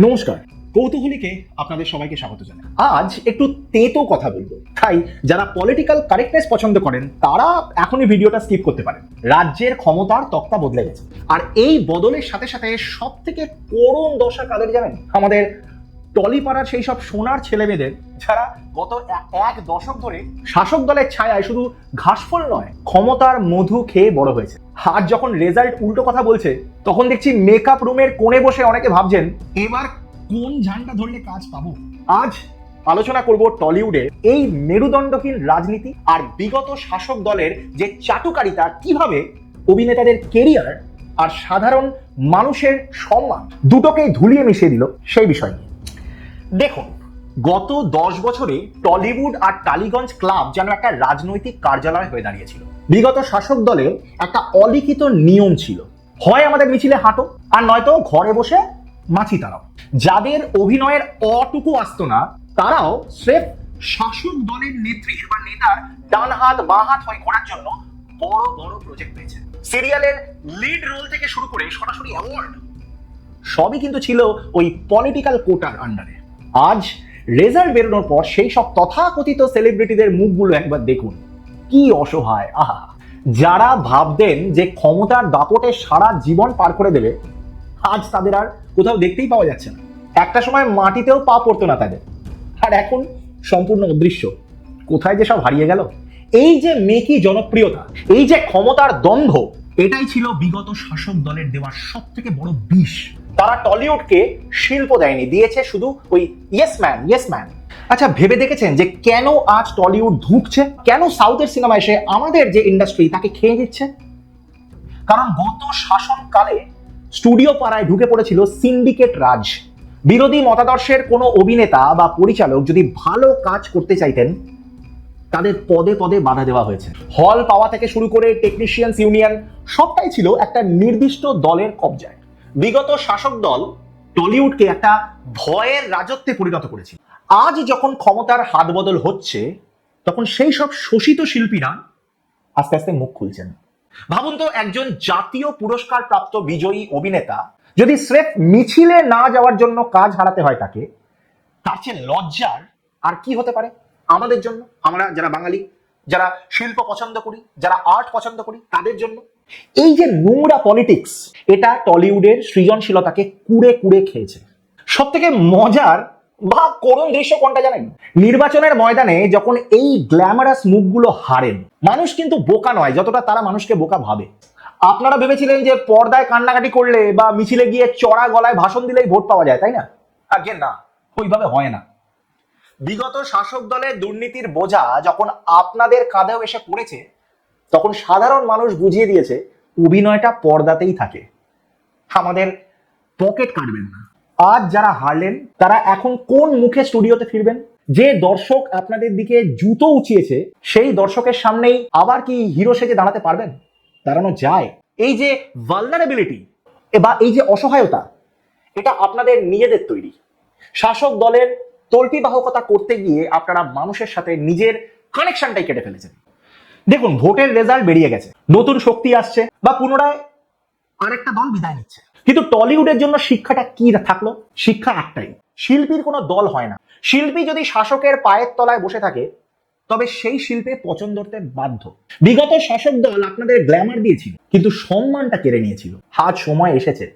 নমস্কার, কৌতূহলীকে আপনাদের সবাইকে স্বাগত জানাই। আজ একটু তেতো কথা বলবো, তাই যারা পলিটিক্যাল কারেক্টনেস পছন্দ করেন তারা এখনই ভিডিওটা স্কিপ করতে পারেন। রাজ্যের ক্ষমতার তক্তা বদলে গেছে, আর এই বদলের সাথে সাথে সব থেকে করুণ দশা কাদের জানেন? আমাদের টলিপাড়ার সেই সব সোনার ছেলেমেয়েদের, যারা গত এক দশক ধরে শাসক দলের ছায়ায় শুধু ঘাসফল নয়, ক্ষমতার মধু খেয়ে বড় হয়েছে। আর যখন রেজাল্ট উল্টো কথা বলছে, তখন দেখছি মেকআপ রুমের কোণে বসে অনেকে ভাবছেন এবার কোন ঝান্ডা ধরলে কাজ পাবো। আজ আলোচনা করব টলিউডের এই মেরুদণ্ডহীন রাজনীতি আর বিগত শাসক দলের যে চাটুকারিতা কিভাবে অভিনেতাদের কেরিয়ার আর সাধারণ মানুষের সম্মান দুটোকেই ধুলিয়ে মিশিয়ে দিল সেই বিষয় নিয়ে। দেখুন, গত 10 বছরে টলিউড আর টালিগঞ্জ ক্লাব যেন একটা রাজনৈতিক কার্যালয় হয়ে দাঁড়িয়েছিল। বিগত শাসক দলের একটা অলিখিত নিয়ম ছিল, হয় আমাদের মিছিলে হাঁটো আর নয়তো ঘরে বসে মাছি তাড়াও। যাদের অভিনয়ের অটুকু আসতো না তারাও স্রেফ শাসক দলের নেত্রীর বা নেতার ডান হাত বাঁ হাত হয়ে ঘোরার জন্য বড় বড় প্রজেক্ট পেয়েছে। সিরিয়ালের লিড রোল থেকে শুরু করে সরাসরি অ্যাওয়ার্ড সবই কিন্তু ছিল ওই পলিটিক্যাল কোটার আন্ডারে। আজ রেজাল্ট বেরোনোর পর সেই সব তথাকথিত সেলিব্রিটিদের মুখগুলো একবার দেখুন, কি অসহায়। আহা, যারা ভাবতেন যে ক্ষমতার দাপটে সারা জীবন পার করে দেবে, আজ তাদের আর কোথাও দেখতেই পাওয়া যাচ্ছে না। একটা সময় মাটিতেও পা পড়তো না তাদের, আর এখন সম্পূর্ণ অদৃশ্য। কোথায় যে সব হারিয়ে গেল। এই যে মেকি জনপ্রিয়তা, এই যে ক্ষমতার দ্বন্দ্ব, এটাই ছিল বিগত শাসক দলের দেওয়ার সব থেকে বড় বিষ। তারা টলিউডকে শিল্প দেয়নি, দিয়েছে শুধু ওই ইয়েস ম্যান। আচ্ছা, ভেবে দেখেছেন যে কেন আজ টলিউড ধুঁকছে? কেন সাউথের সিনেমা এসে আমাদের যে ইন্ডাস্ট্রি তাকে খেয়ে দিচ্ছে? কারণ গত শাসনকালে স্টুডিও পাড়ায় ঢুকে পড়েছিল সিন্ডিকেট রাজ। বিরোধী মতাদর্শের কোনো অভিনেতা বা পরিচালক যদি ভালো কাজ করতে চাইতেন, তাদের পদে পদে বাধা দেওয়া হয়েছে। হল পাওয়া থেকে শুরু করে টেকনিশিয়ানস ইউনিয়ন সবটাই ছিল একটা নির্দিষ্ট দলের কবজায়। বিগত শাসক দল টলিউডকে একটা ভয়ের রাজত্বে পরিণত করেছিল। আজ যখন ক্ষমতার হাত বদল হচ্ছে, তখন সেই সব শোষিত শিল্পীরা আস্তে আস্তে মুখ খুলছেন। ভাবুন তো, একজন জাতীয় পুরস্কার প্রাপ্ত বিজয়ী অভিনেতা যদি স্রেফ মিছিলে না যাওয়ার জন্য কাজ হারাতে হয় তাকে, তার চেয়ে লজ্জার আর কি হতে পারে আমাদের জন্য? আমরা যারা বাঙালি, যারা শিল্প পছন্দ করি, যারা আর্ট পছন্দ করি, তাদের জন্য এই যে নোংরা পলিটিক্স, এটা টলিউডের সৃজনশীলতাকে কুড়ে কুড়ে খেয়েছে। সব থেকে মজার বা করুণ দৃশ্য কোনটা জানেন? নির্বাচনের ময়দানে যখন এই গ্ল্যামারাস মুখগুলো হারেন, মানুষ কিন্তু বোকা নয় যতটা তারা মানুষকে বোকা ভাবে। আপনারা ভেবেছিলেন যে পর্দায় কান্নাকাটি করলে বা মিছিলে গিয়ে চড়া গলায় ভাষণ দিলেই ভোট পাওয়া যায়, তাই না? আগে না, ওইভাবে হয় না। বিগত শাসক দলের দুর্নীতির বোঝা যখন আপনাদের কাঁধেও এসে পড়েছে, তখন সাধারণ মানুষ বুঝিয়ে দিয়েছে অভিনয়টা পর্দাতেই থাকে, আমাদের পকেট কাটবেন না। আজ যারা হারলেন তারা এখন কোন মুখে স্টুডিওতে ফিরবেন? যে দর্শক আপনাদের দিকে জুতো উঁচিয়েছে, সেই দর্শকের সামনেই আবার কি হিরো সেজে দাঁড়াতে পারবেন? দাঁড়ানো যায়? এই যে ভালনারেবিলিটি বা এই যে অসহায়তা, এটা আপনাদের নিজেদের তৈরি। শাসক দলের তল্পিবাহকতা করতে গিয়ে আপনারা মানুষের সাথে নিজের কানেকশনটাই কেটে ফেলেছেন। দেখুন, ভোটের রেজাল্ট বেরিয়ে গেছে, নতুন শক্তি আসছে বা পুনরায় আরেকটা দল বিদায় নিচ্ছে, কিন্তু টলিউডের জন্য শিক্ষাটা কি থাকলো? শিক্ষা একটাই, শিল্পীর কোনো দল হয় না। শিল্পী যদি শাসকের পায়ের তলায় বসে থাকে, তবে সেই শিল্পে পচন ধরতে বাধ্য। বিগত শাসক দল আপনাদের গ্ল্যামার দিয়েছিল, কিন্তু সম্মানটা কেড়ে নিয়েছিল। আজ সময় এসেছে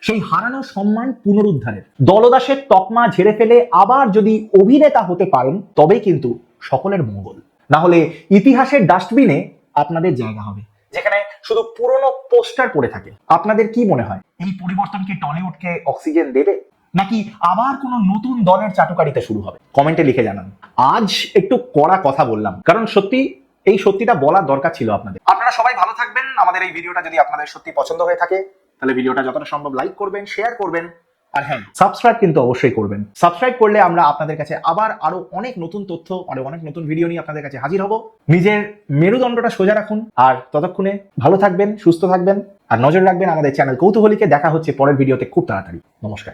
সেই হারানো সম্মান পুনরুদ্ধারের। দলদাসের তকমা ঝেড়ে ফেলে আবার যদি অভিনেতা হতে পারেন, তবেই কিন্তু সকলের মঙ্গল। না হলে ইতিহাসের ডাস্টবিনে আপনাদের জায়গা হবে, যেখানে শুধু পুরনো পোস্টার পড়ে থাকে। আপনাদের কি মনে হয়, এই পরিবর্তন কি টলিউডকে অক্সিজেন দেবে, নাকি আবার কোনো নতুন দলের চাটুকারিতা শুরু হবে? কমেন্টে লিখে জানান। আজ একটু কড়া কথা বললাম, কারণ সত্যি এই সত্যিটা বলার দরকার ছিল আপনাদের। আপনারা সবাই ভালো থাকবেন। আমাদের এই ভিডিওটা যদি আপনাদের সত্যি পছন্দ হয়ে থাকে, তাহলে ভিডিওটা যতটা সম্ভব লাইক করবেন, শেয়ার করবেন, আর হ্যাঁ, সাবস্ক্রাইব কিন্তু অবশ্যই করবেন। সাবস্ক্রাইব করলে আমরা আপনাদের কাছে আরো অনেক নতুন তথ্য, আরো অনেক নতুন ভিডিও নিয়ে আপনাদের কাছে হাজির হব। নিজের মেরুদণ্ডটা সোজা রাখুন, আর ততক্ষণে ভালো থাকবেন, সুস্থ থাকবেন, আর নজর রাখবেন আমাদের চ্যানেল কৌতূহলীকে। দেখা হচ্ছে পরের ভিডিওতে খুব তাড়াতাড়ি। নমস্কার।